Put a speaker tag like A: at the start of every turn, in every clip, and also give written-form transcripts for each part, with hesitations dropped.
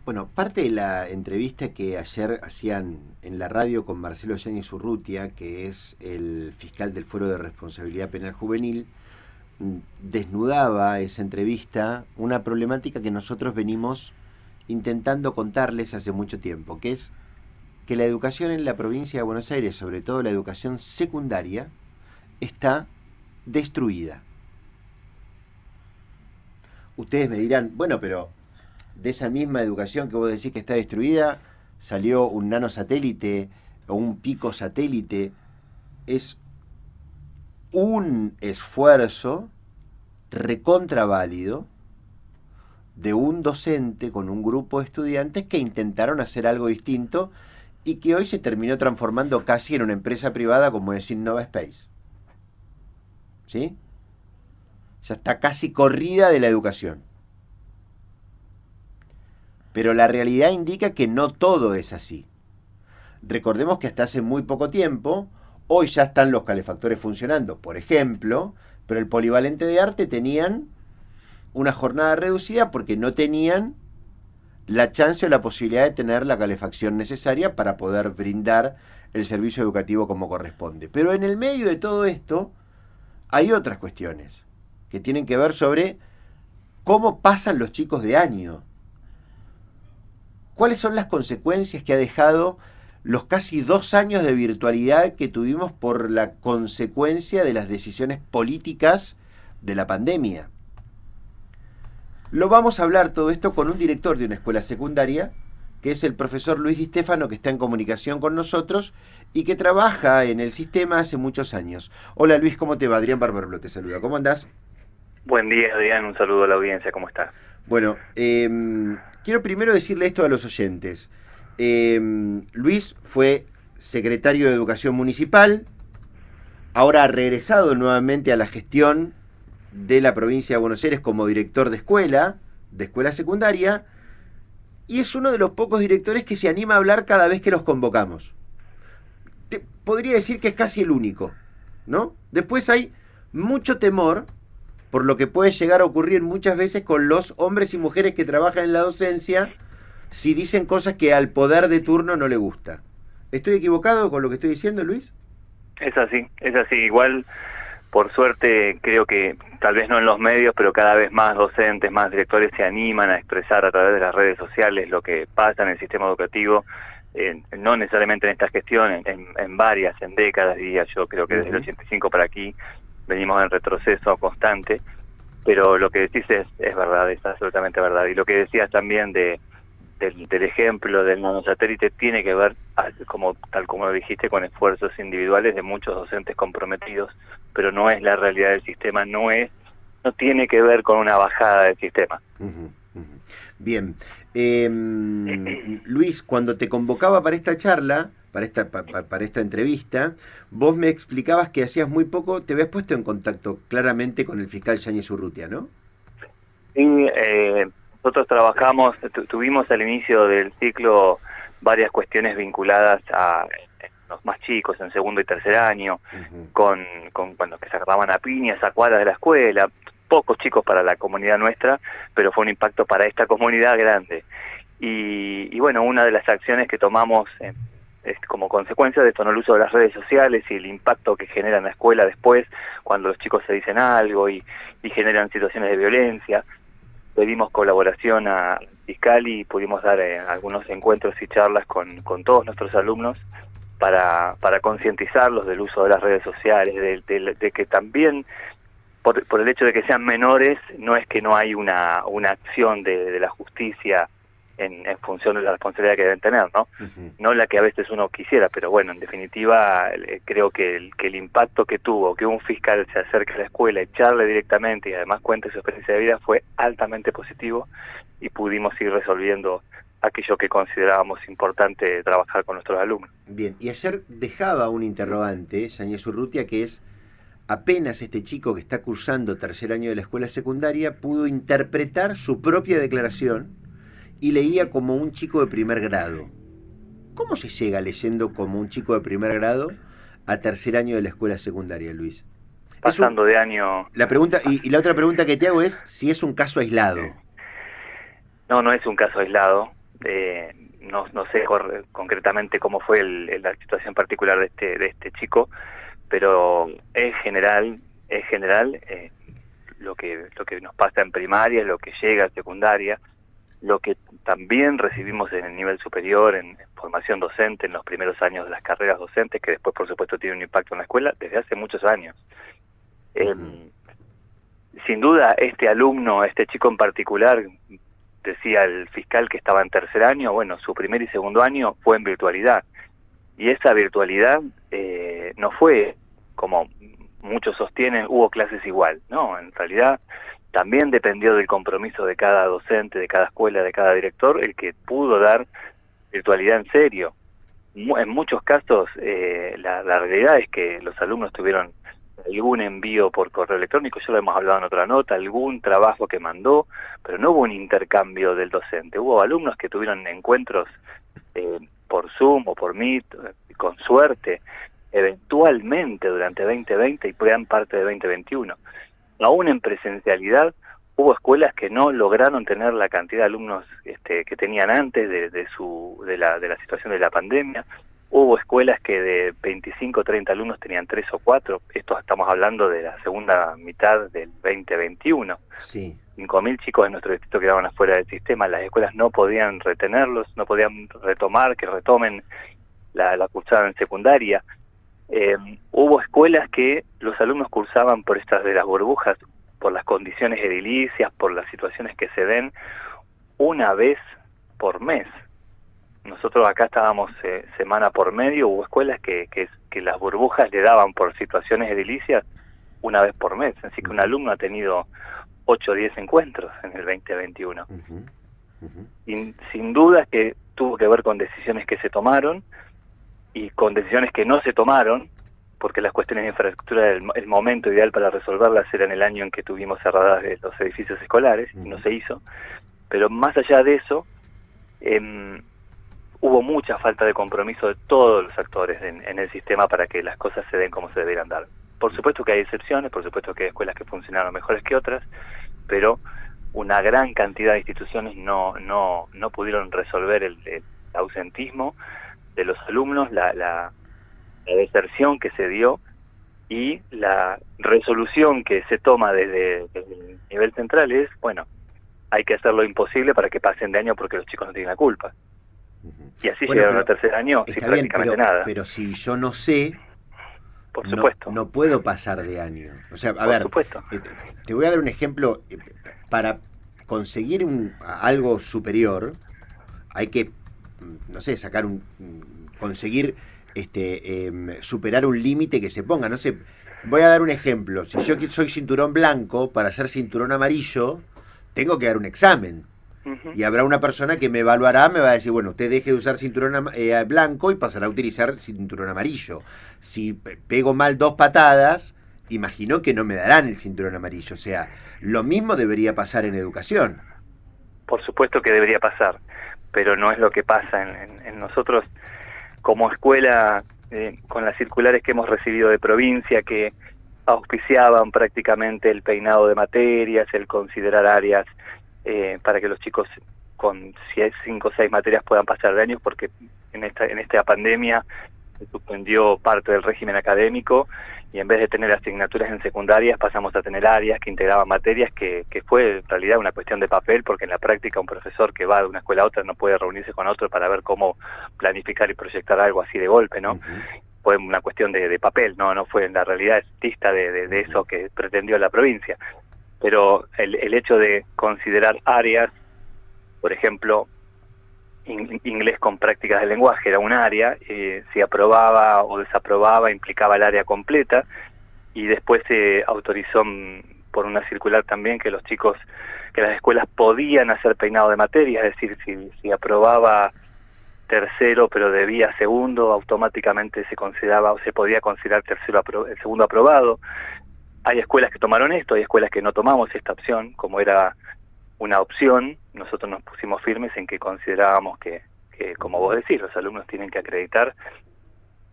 A: Bueno, parte de la entrevista que ayer hacían en la radio con Marcelo Yáñez Urrutia, que es el fiscal del Fuero de Responsabilidad Penal Juvenil, desnudaba esa entrevista una problemática que nosotros venimos intentando contarles hace mucho tiempo, que es que la educación en la provincia de Buenos Aires, sobre todo la educación secundaria, está destruida. Ustedes me dirán, bueno, pero de esa misma educación que vos decís que está destruida, salió un nanosatélite o un pico satélite. Es un esfuerzo recontraválido de un docente con un grupo de estudiantes que intentaron hacer algo distinto y que hoy se terminó transformando casi en una empresa privada como es Innova Space. ¿Sí? Ya está casi corrida de la educación. Pero la realidad indica que no todo es así. Recordemos que hasta hace muy poco tiempo, hoy ya están los calefactores funcionando, por ejemplo, pero el polivalente de arte tenían una jornada reducida porque no tenían la chance o la posibilidad de tener la calefacción necesaria para poder brindar el servicio educativo como corresponde. Pero en el medio de todo esto hay otras cuestiones que tienen que ver sobre cómo pasan los chicos de año. ¿Cuáles son las consecuencias que ha dejado los casi 2 años de virtualidad que tuvimos por la consecuencia de las decisiones políticas de la pandemia? Lo vamos a hablar todo esto con un director de una escuela secundaria, que es el profesor Luis Di Stefano, que está en comunicación con nosotros y que trabaja en el sistema hace muchos años. Hola Luis, ¿cómo te va? Adrián Barbarolo te saluda. ¿Cómo andás?
B: Buen día, Adrián. Un saludo a la audiencia. ¿Cómo estás?
A: Bueno, quiero primero decirle esto a los oyentes. Luis fue secretario de Educación Municipal, ahora ha regresado nuevamente a la gestión de la provincia de Buenos Aires como director de escuela secundaria, y es uno de los pocos directores que se anima a hablar cada vez que los convocamos. Podría decir que es casi el único, ¿no? Después hay mucho temor por lo que puede llegar a ocurrir muchas veces con los hombres y mujeres que trabajan en la docencia si dicen cosas que al poder de turno no le gusta. ¿Estoy equivocado con lo que estoy diciendo, Luis?
B: Es así, es así. Igual, por suerte, creo que tal vez no en los medios, pero cada vez más docentes, más directores se animan a expresar a través de las redes sociales lo que pasa en el sistema educativo, no necesariamente en esta gestión, en varias, en décadas, diría yo. Creo que desde el 85 para aquí venimos en retroceso constante, pero lo que decís es verdad, es absolutamente verdad. Y lo que decías también del ejemplo del nanosatélite tiene que ver, tal como lo dijiste, con esfuerzos individuales de muchos docentes comprometidos, pero no es la realidad del sistema, no tiene que ver con una bajada del sistema.
A: Bien. Luis, cuando te convocaba para esta charla, para esta entrevista, vos me explicabas que hacías muy poco, te habías puesto en contacto claramente con el fiscal Yáñez Urrutia, ¿no?
B: Sí, nosotros trabajamos, tuvimos al inicio del ciclo varias cuestiones vinculadas a los más chicos, en segundo y tercer año, con cuando que se agarraban a piñas a cuadras de la escuela, pocos chicos para la comunidad nuestra, pero fue un impacto para esta comunidad grande. Y bueno, una de las acciones que tomamos es como consecuencia de esto, ¿no?, el uso de las redes sociales y el impacto que genera en la escuela después, cuando los chicos se dicen algo y generan situaciones de violencia. Pedimos colaboración al fiscal y pudimos dar algunos encuentros y charlas con todos nuestros alumnos para concientizarlos del uso de las redes sociales, de que también por el hecho de que sean menores, no es que no hay una acción de la justicia en función de la responsabilidad que deben tener, ¿no? No la que a veces uno quisiera, pero bueno, en definitiva, creo que el impacto que tuvo, que un fiscal se acerque a la escuela y charle directamente y además cuente su experiencia de vida, fue altamente positivo y pudimos ir resolviendo aquello que considerábamos importante trabajar con nuestros alumnos.
A: Bien, y ayer dejaba un interrogante, Yáñez Urrutia, que es: apenas este chico que está cursando tercer año de la escuela secundaria pudo interpretar su propia declaración y leía como un chico de primer grado. ¿Cómo se llega leyendo como un chico de primer grado a tercer año de la escuela secundaria, Luis?
B: Pasando de año...
A: La pregunta, y la otra pregunta que te hago es si es un caso aislado.
B: No es un caso aislado. no sé concretamente cómo fue la situación particular de este chico, pero en general lo que nos pasa en primaria, lo que llega a secundaria, lo que también recibimos en el nivel superior, en formación docente, en los primeros años de las carreras docentes, que después por supuesto tiene un impacto en la escuela, desde hace muchos años. Sin duda, este chico en particular, decía el fiscal que estaba en tercer año, bueno, su primer y segundo año fue en virtualidad. Y esa virtualidad no fue, como muchos sostienen, hubo clases igual. No, en realidad también dependió del compromiso de cada docente, de cada escuela, de cada director, el que pudo dar virtualidad en serio. En muchos casos, la realidad es que los alumnos tuvieron algún envío por correo electrónico, ya lo hemos hablado en otra nota, algún trabajo que mandó, pero no hubo un intercambio del docente. Hubo alumnos que tuvieron encuentros por Zoom o por Meet, con suerte, eventualmente durante 2020 y gran parte de 2021. Aún en presencialidad, hubo escuelas que no lograron tener la cantidad de alumnos que tenían antes de la situación de la pandemia. Hubo escuelas que de 25 o 30 alumnos tenían 3 o 4. Esto estamos hablando de la segunda mitad del 2021.
A: Sí.
B: 5.000 chicos en nuestro distrito quedaban afuera del sistema. Las escuelas no podían retenerlos, no podían que retomen la cursada en secundaria. Hubo escuelas que los alumnos cursaban por estas de las burbujas, por las condiciones edilicias, por las situaciones que se den, una vez por mes. Nosotros acá estábamos semana por medio. Hubo escuelas que las burbujas le daban por situaciones edilicias una vez por mes. Así que un alumno ha tenido 8 o 10 encuentros en el 2021. Y sin duda que tuvo que ver con decisiones que se tomaron y con decisiones que no se tomaron, porque las cuestiones de infraestructura, el momento ideal para resolverlas era en el año en que tuvimos cerradas los edificios escolares, y no se hizo. Pero más allá de eso, hubo mucha falta de compromiso de todos los actores en el sistema para que las cosas se den como se deberían dar. Por supuesto que hay excepciones, por supuesto que hay escuelas que funcionaron mejores que otras, pero una gran cantidad de instituciones no pudieron resolver el ausentismo de los alumnos, la deserción que se dio y la resolución que se toma desde el nivel central es, bueno, hay que hacer lo imposible para que pasen de año porque los chicos no tienen la culpa. Y así llegaron al tercer año sin prácticamente nada.
A: Pero si yo no sé,
B: por supuesto,
A: no puedo pasar de año. O sea,
B: por supuesto.
A: Te voy a dar un ejemplo. Para conseguir algo superior, hay que, no sé, conseguir superar un límite que se ponga. No sé, voy a dar un ejemplo. Si yo soy cinturón blanco, para ser cinturón amarillo, tengo que dar un examen. Y habrá una persona que me evaluará, me va a decir, bueno, usted deje de usar cinturón blanco y pasará a utilizar cinturón amarillo. Si pego mal 2 patadas, imagino que no me darán el cinturón amarillo. O sea, lo mismo debería pasar en educación.
B: Por supuesto que debería pasar, pero no es lo que pasa en nosotros como escuela, con las circulares que hemos recibido de provincia, que auspiciaban prácticamente el peinado de materias, el considerar áreas para que los chicos con 5 o 6 materias puedan pasar de años, porque en esta pandemia se suspendió parte del régimen académico y en vez de tener asignaturas en secundarias pasamos a tener áreas que integraban materias, que fue en realidad una cuestión de papel, porque en la práctica un profesor que va de una escuela a otra no puede reunirse con otro para ver cómo planificar y proyectar algo así de golpe, ¿no? Fue una cuestión de papel, no fue en la realidad artista de eso que pretendió la provincia. Pero el hecho de considerar áreas, por ejemplo, inglés con prácticas de lenguaje era un área, si aprobaba o desaprobaba implicaba el área completa, y después se autorizó por una circular también que las escuelas podían hacer peinado de materia, es decir, si aprobaba tercero pero debía segundo, automáticamente se consideraba o se podía considerar el segundo aprobado. Hay escuelas que tomaron esto, hay escuelas que no tomamos esta opción, como era una opción. Nosotros nos pusimos firmes en que considerábamos que, como vos decís, los alumnos tienen que acreditar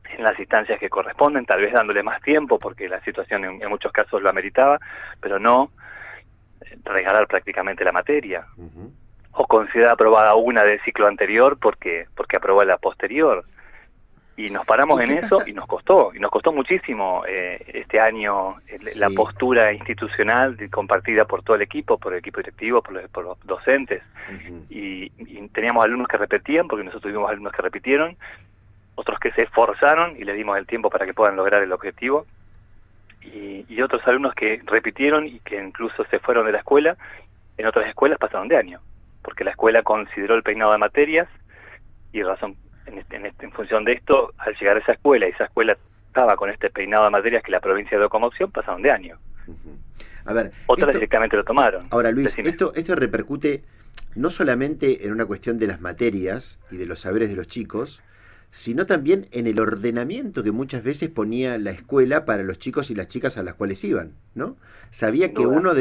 B: en las instancias que corresponden, tal vez dándole más tiempo, porque la situación en muchos casos lo ameritaba, pero no regalar prácticamente la materia. o considerada aprobada una del ciclo anterior porque aprobó la posterior. Y nos paramos en eso y nos costó muchísimo este año la postura institucional compartida por todo el equipo directivo, por los docentes. Y teníamos alumnos que repetían, porque nosotros tuvimos alumnos que repitieron, otros que se esforzaron y les dimos el tiempo para que puedan lograr el objetivo, y otros alumnos que repitieron y que incluso se fueron de la escuela. En otras escuelas pasaron de año, porque la escuela consideró el peinado de materias y en función de esto, al llegar a esa escuela, y esa escuela estaba con este peinado de materias que la provincia dio como opción, pasaron de año.
A: A ver,
B: otras directamente lo tomaron.
A: Ahora, Luis, esto repercute no solamente en una cuestión de las materias y de los saberes de los chicos, sino también en el ordenamiento que muchas veces ponía la escuela para los chicos y las chicas a las cuales iban, ¿no? Sabía que uno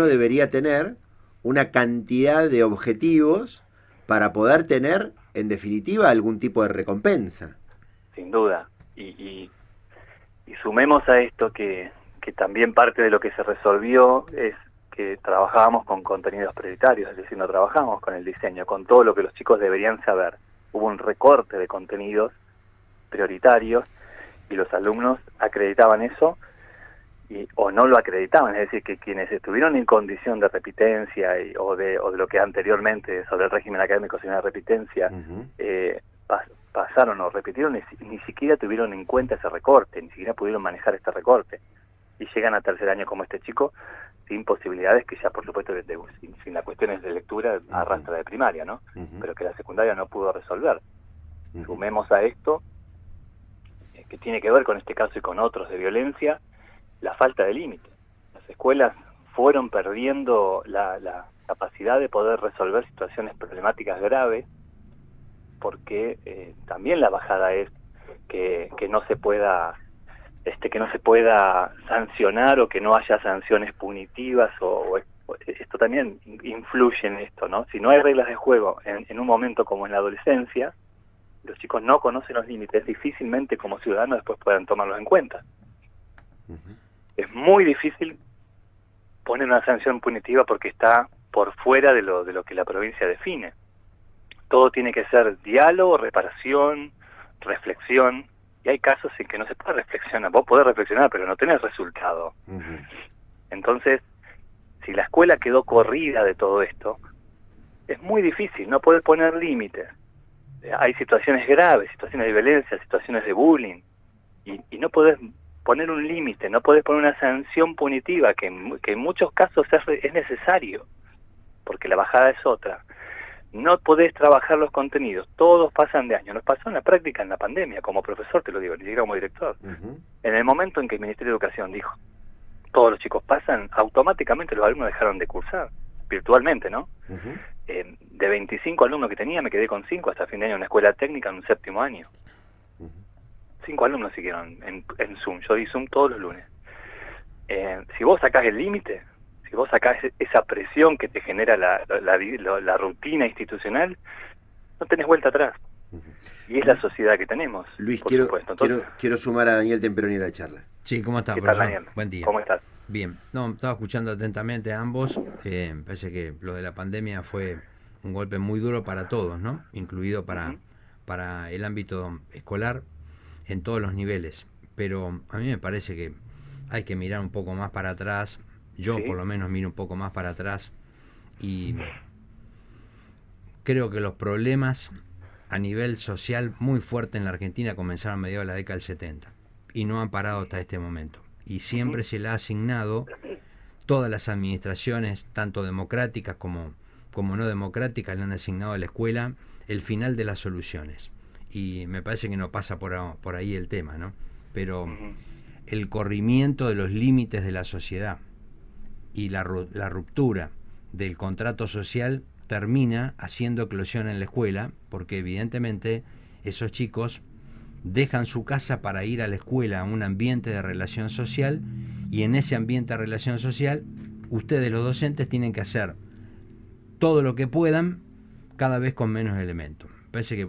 A: debería tener una cantidad de objetivos para poder tener, en definitiva, algún tipo de recompensa.
B: Sin duda. Y sumemos a esto que también parte de lo que se resolvió es que trabajábamos con contenidos prioritarios, es decir, no trabajamos con el diseño, con todo lo que los chicos deberían saber. Hubo un recorte de contenidos prioritarios y los alumnos acreditaban eso o no lo acreditaban, es decir, que quienes estuvieron en condición de repitencia o de lo que anteriormente sobre el régimen académico se llama repitencia, pasaron o repitieron, ni siquiera tuvieron en cuenta ese recorte, ni siquiera pudieron manejar este recorte, y llegan a tercer año como este chico sin posibilidades que ya por supuesto sin las cuestiones de lectura arrastra de primaria, ¿no? Pero que la secundaria no pudo resolver. Sumemos a esto, que tiene que ver con este caso y con otros de violencia, la falta de límite. Las escuelas fueron perdiendo la capacidad de poder resolver situaciones problemáticas graves, porque también la bajada es que no se pueda sancionar o que no haya sanciones punitivas o esto también influye en esto, ¿no? Si no hay reglas de juego en un momento como en la adolescencia, los chicos no conocen los límites, difícilmente como ciudadanos después puedan tomarlos en cuenta. Es muy difícil poner una sanción punitiva porque está por fuera de lo que la provincia define. Todo tiene que ser diálogo, reparación, reflexión, y hay casos en que no se puede reflexionar. Vos podés reflexionar, pero no tenés resultado. Entonces, si la escuela quedó corrida de todo esto, es muy difícil, no podés poner límites. Hay situaciones graves, situaciones de violencia, situaciones de bullying, y no podés poner un límite, no podés poner una sanción punitiva, que en muchos casos es necesario, porque la bajada es otra. No podés trabajar los contenidos, todos pasan de año. Nos pasó en la práctica en la pandemia, como profesor te lo digo, ni siquiera como director. En el momento en que el Ministerio de Educación dijo, todos los chicos pasan, automáticamente los alumnos dejaron de cursar, virtualmente, ¿no? De 25 alumnos que tenía, me quedé con 5 hasta fin de año en una escuela técnica en un 7º año. 5 alumnos siguieron en Zoom, yo di Zoom todos los lunes. Si vos sacás el límite, si vos sacás esa presión que te genera la rutina institucional, no tenés vuelta atrás. Y es la sociedad que tenemos.
A: Luis, quiero sumar a Daniel Temperoni a la charla.
C: Sí, ¿cómo estás,
B: profesor? Daniel?
C: Buen día.
B: ¿Cómo estás?
C: Bien. No, estaba escuchando atentamente a ambos. Me parece que lo de la pandemia fue un golpe muy duro para todos, ¿no? Incluido para el ámbito escolar en todos los niveles. Pero a mí me parece que hay que mirar un poco más para atrás. Yo por lo menos miro un poco más para atrás y creo que los problemas a nivel social muy fuerte en la Argentina comenzaron a mediados de la década del 70 y no han parado hasta este momento. Y siempre se le ha asignado, todas las administraciones, tanto democráticas como no democráticas, le han asignado a la escuela el final de las soluciones. Y me parece que no pasa por ahí el tema, ¿no? Pero el corrimiento de los límites de la sociedad y la ruptura del contrato social termina haciendo eclosión en la escuela, porque evidentemente esos chicos dejan su casa para ir a la escuela, a un ambiente de relación social, y en ese ambiente de relación social ustedes los docentes tienen que hacer todo lo que puedan, cada vez con menos elementos. Parece que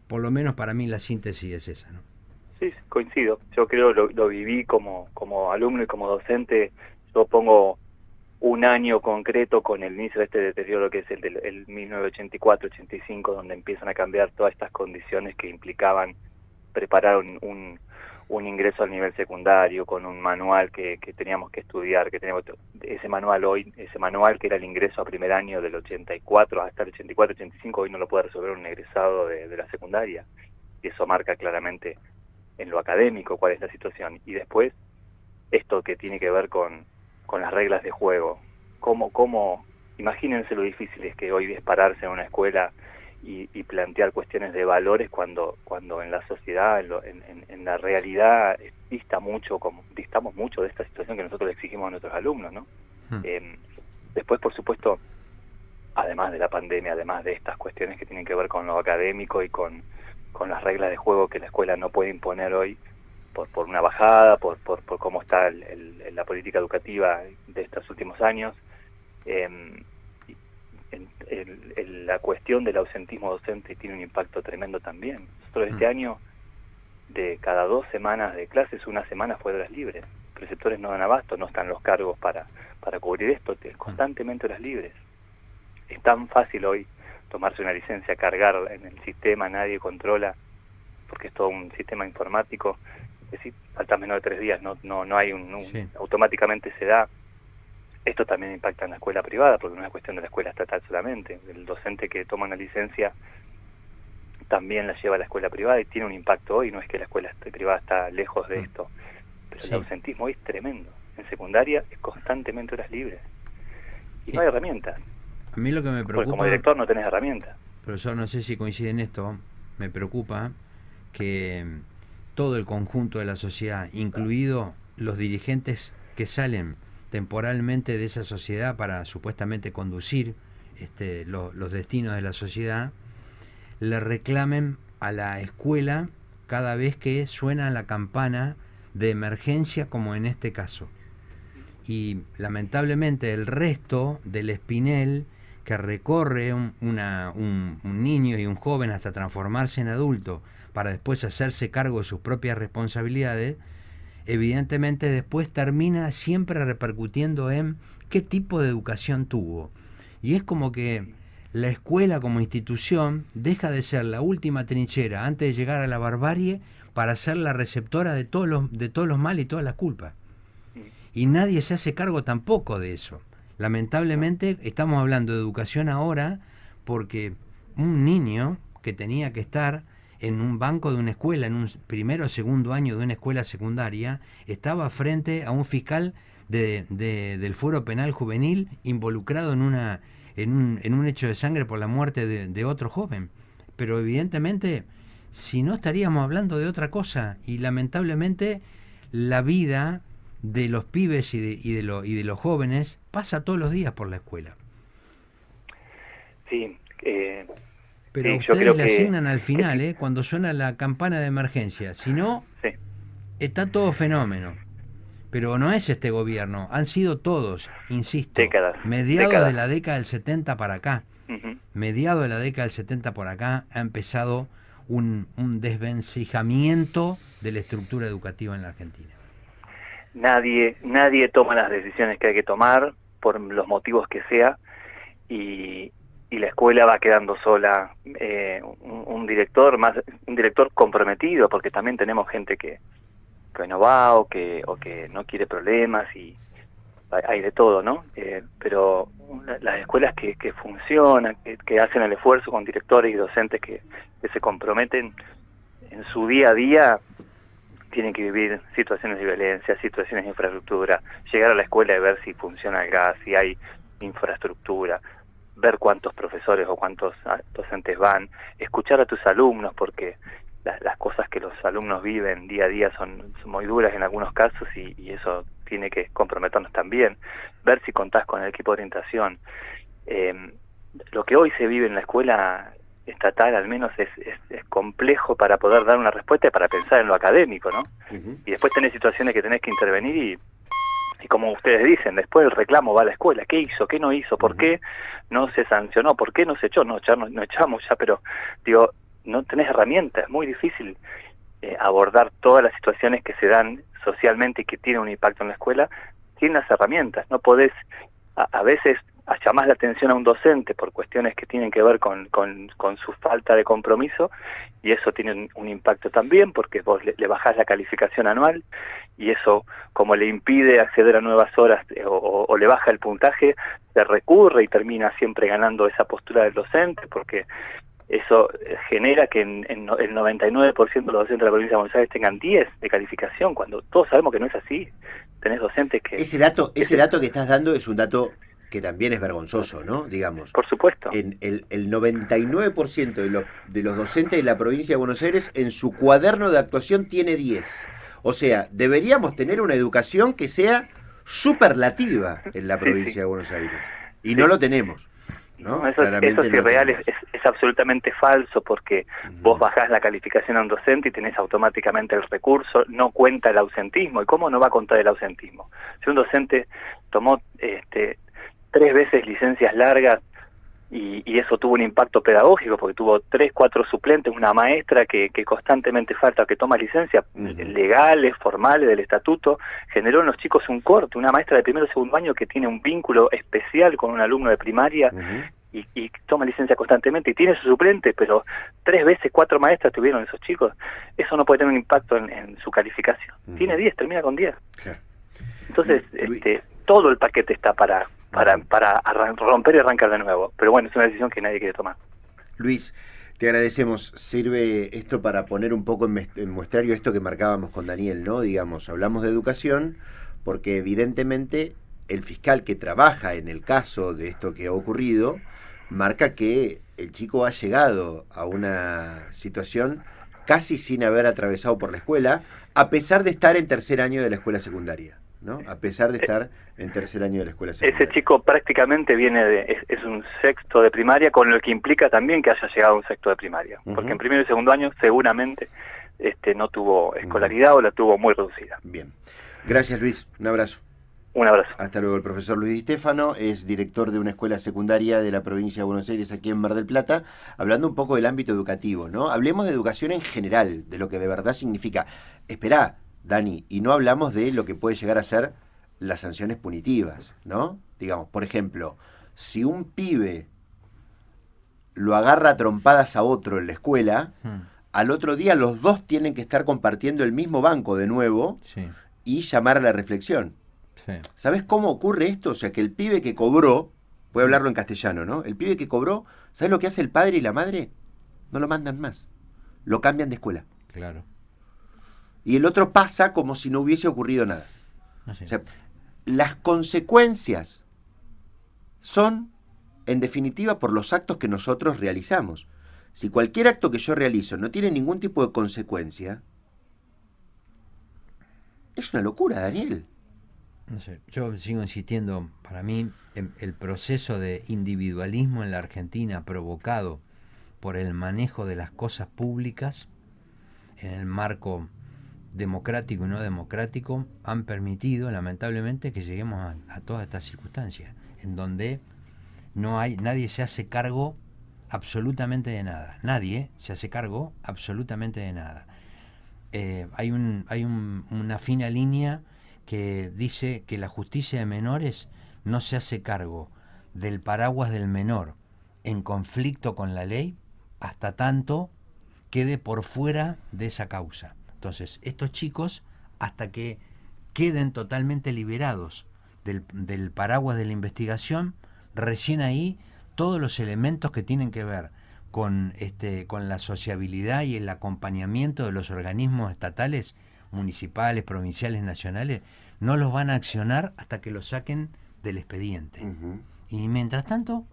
C: por lo menos para mí la síntesis es esa, ¿no?
B: Sí, coincido. Yo creo lo viví como alumno y como docente. Yo pongo un año concreto con el inicio de este deterioro que es el 1984-85, donde empiezan a cambiar todas estas condiciones que implicaban preparar un ingreso al nivel secundario con un manual que teníamos que estudiar, que teníamos ese manual que era el ingreso a primer año del 84 hasta el 84-85, hoy no lo puede resolver un egresado de la secundaria, y eso marca claramente en lo académico cuál es la situación. Y después esto que tiene que ver con las reglas de juego. ¿Cómo? Imagínense lo difícil es que hoy es pararse en una escuela y plantear cuestiones de valores cuando en la sociedad, en la realidad, distamos mucho de esta situación que nosotros le exigimos a nuestros alumnos, ¿no? Después, por supuesto, además de la pandemia, además de estas cuestiones que tienen que ver con lo académico y con las reglas de juego que la escuela no puede imponer hoy, por una bajada, por cómo está la política educativa de estos últimos años, la cuestión del ausentismo docente tiene un impacto tremendo también. Nosotros este año, de cada 2 semanas de clases, una semana fue de horas libres. Preceptores no dan abasto, no están los cargos para cubrir esto, constantemente horas libres. Es tan fácil hoy tomarse una licencia, cargar en el sistema, nadie controla, porque es todo un sistema informático. Es decir, faltan menos de 3 días, no hay
C: Sí.
B: automáticamente se da. Esto también impacta en la escuela privada, porque no es cuestión de la escuela estatal solamente. El docente que toma una licencia también la lleva a la escuela privada y tiene un impacto hoy. No es que la escuela privada está lejos de esto, pero el ausentismo hoy es tremendo. En secundaria es constantemente horas libres y no hay herramientas.
C: A mí lo que me
B: Porque
C: preocupa,
B: como director no tenés herramientas.
C: profesor, no sé si coincide en esto, me preocupa que todo el conjunto de la sociedad, incluido los dirigentes que salen temporalmente de esa sociedad para supuestamente conducir los destinos de la sociedad, le reclamen a la escuela cada vez que suena la campana de emergencia, como en este caso. Y lamentablemente el resto del espinel que recorre un niño y un joven hasta transformarse en adulto para después hacerse cargo de sus propias responsabilidades, evidentemente después termina siempre repercutiendo en qué tipo de educación tuvo. Y es como que la escuela como institución deja de ser la última trinchera antes de llegar a la barbarie para ser la receptora de todos los males y todas las culpas. Y nadie se hace cargo tampoco de eso. Lamentablemente estamos hablando de educación ahora porque un niño que tenía que estar en un banco de una escuela, en un primero o segundo año de una escuela secundaria, estaba frente a un fiscal del Fuero Penal Juvenil involucrado en un hecho de sangre por la muerte de otro joven. Pero evidentemente, si no, estaríamos hablando de otra cosa. Y lamentablemente la vida de los pibes y de los jóvenes pasa todos los días por la escuela.
B: Sí,
C: pero
B: sí,
C: ustedes le asignan al final, cuando suena la campana de emergencia. Si no,
B: sí,
C: está todo fenómeno. Pero no es este gobierno, han sido todos, insisto, mediados de la década del 70 para acá. Mediados de la década del 70 por acá ha empezado un desvencijamiento de la estructura educativa en la Argentina.
B: Nadie toma las decisiones que hay que tomar por los motivos que sea y la escuela va quedando sola. Un director comprometido, porque también tenemos gente que no va o que no quiere problemas y hay de todo, ¿no? Pero las escuelas que funcionan, que hacen el esfuerzo con directores y docentes que se comprometen en su día a día, tienen que vivir situaciones de violencia, situaciones de infraestructura, llegar a la escuela y ver si funciona el gas, si hay infraestructura, ver cuántos profesores o cuántos docentes van, escuchar a tus alumnos, porque las cosas que los alumnos viven día a día son muy duras en algunos casos y eso tiene que comprometernos también, ver si contás con el equipo de orientación. Lo que hoy se vive en la escuela estatal al menos es complejo para poder dar una respuesta y para pensar en lo académico, ¿no? Y después tenés situaciones que tenés que intervenir y como ustedes dicen, después el reclamo va a la escuela. ¿Qué hizo? ¿Qué no hizo? ¿Por qué no se sancionó? ¿Por qué no se echó? No echamos ya, pero digo, no tenés herramientas. Es muy difícil abordar todas las situaciones que se dan socialmente y que tienen un impacto en la escuela sin las herramientas. No podés a veces llamás la atención a un docente por cuestiones que tienen que ver con su falta de compromiso, y eso tiene un impacto también, porque vos le bajás la calificación anual, y eso, como le impide acceder a nuevas horas o le baja el puntaje, se recurre y termina siempre ganando esa postura del docente, porque eso genera que el 99% de los docentes de la provincia de Buenos Aires tengan 10 de calificación, cuando todos sabemos que no es así. Tenés docentes que...
A: Ese dato que estás dando es un dato que también es vergonzoso, ¿no? Digamos.
B: Por supuesto.
A: El 99% de los docentes de la provincia de Buenos Aires en su cuaderno de actuación tiene 10. O sea, deberíamos tener una educación que sea superlativa en la provincia de Buenos Aires. Y no lo tenemos, ¿no?
B: Eso es irreal, es absolutamente falso, porque vos bajás la calificación a un docente y tenés automáticamente el recurso, no cuenta el ausentismo. ¿Y cómo no va a contar el ausentismo? Si un docente tomó 3 veces licencias largas y eso tuvo un impacto pedagógico, porque tuvo 3, 4 suplentes, una maestra que constantemente falta, que toma licencias legales, formales del estatuto, generó en los chicos un corte, una maestra de primero o segundo año que tiene un vínculo especial con un alumno de primaria y toma licencia constantemente y tiene su suplente, pero 3 veces 4 maestras tuvieron esos chicos. Eso no puede tener un impacto en su calificación. Tiene 10, termina con 10. Claro. Entonces, todo el paquete está para romper y arrancar de nuevo. Pero bueno, es una decisión que nadie quiere tomar.
A: Luis, te agradecemos. Sirve esto para poner un poco en muestrario esto que marcábamos con Daniel, ¿no? Digamos, hablamos de educación porque evidentemente el fiscal que trabaja en el caso de esto que ha ocurrido marca que el chico ha llegado a una situación casi sin haber atravesado por la escuela, a pesar de estar en tercer año de la escuela secundaria, ¿no? A pesar de estar en tercer año de la escuela secundaria.
B: Ese chico prácticamente es un sexto de primaria, con lo que implica también que haya llegado a un sexto de primaria, porque en primero y segundo año seguramente no tuvo escolaridad o la tuvo muy reducida.
A: Bien. Gracias, Luis. Un abrazo.
B: Un abrazo.
A: Hasta luego. El profesor Luis Di Stéfano es director de una escuela secundaria de la provincia de Buenos Aires, aquí en Mar del Plata, hablando un poco del ámbito educativo, ¿no? Hablemos de educación en general, de lo que de verdad significa. Esperá, Dani, y no hablamos de lo que puede llegar a ser las sanciones punitivas, ¿no? Digamos, por ejemplo, si un pibe lo agarra a trompadas a otro en la escuela, al otro día los dos tienen que estar compartiendo el mismo banco de nuevo y llamar a la reflexión. ¿Sabes cómo ocurre esto? O sea, que el pibe que cobró, voy a hablarlo en castellano, ¿no? El pibe que cobró, ¿sabes lo que hace el padre y la madre? No lo mandan más, lo cambian de escuela.
C: Claro.
A: Y el otro pasa como si no hubiese ocurrido nada. O sea, las consecuencias son, en definitiva, por los actos que nosotros realizamos. Si cualquier acto que yo realizo no tiene ningún tipo de consecuencia, es una locura, Daniel.
C: No sé, yo sigo insistiendo, para mí el proceso de individualismo en la Argentina provocado por el manejo de las cosas públicas en el marco democrático y no democrático han permitido lamentablemente que lleguemos a todas estas circunstancias en donde nadie se hace cargo absolutamente de nada, nadie se hace cargo absolutamente de nada. Hay una fina línea que dice que la justicia de menores no se hace cargo del paraguas del menor en conflicto con la ley hasta tanto quede por fuera de esa causa. Entonces, estos chicos, hasta que queden totalmente liberados del paraguas de la investigación, recién ahí todos los elementos que tienen que ver con la sociabilidad y el acompañamiento de los organismos estatales, municipales, provinciales, nacionales, no los van a accionar hasta que los saquen del expediente. Y mientras tanto,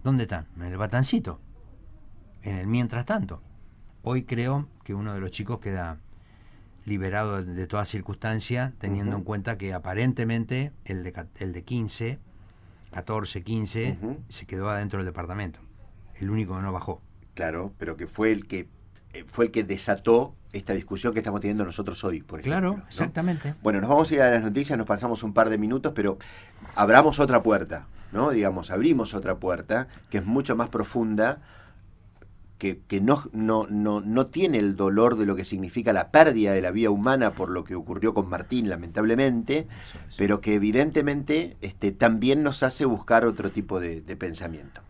C: ¿dónde están? En el batancito. En el mientras tanto. Hoy creo que uno de los chicos queda liberado de toda circunstancia, teniendo en cuenta que aparentemente el de 15, 14, 15, se quedó adentro del departamento. El único que no bajó.
A: Claro, pero que fue el que desató esta discusión que estamos teniendo nosotros hoy, por ejemplo.
C: Claro,
A: ¿no?
C: exactamente.
A: Bueno, nos vamos a ir a las noticias, nos pasamos un par de minutos, pero abramos otra puerta, ¿no? Digamos, abrimos otra puerta que es mucho más profunda que no tiene el dolor de lo que significa la pérdida de la vida humana por lo que ocurrió con Martín, lamentablemente, pero que evidentemente también nos hace buscar otro tipo de pensamiento.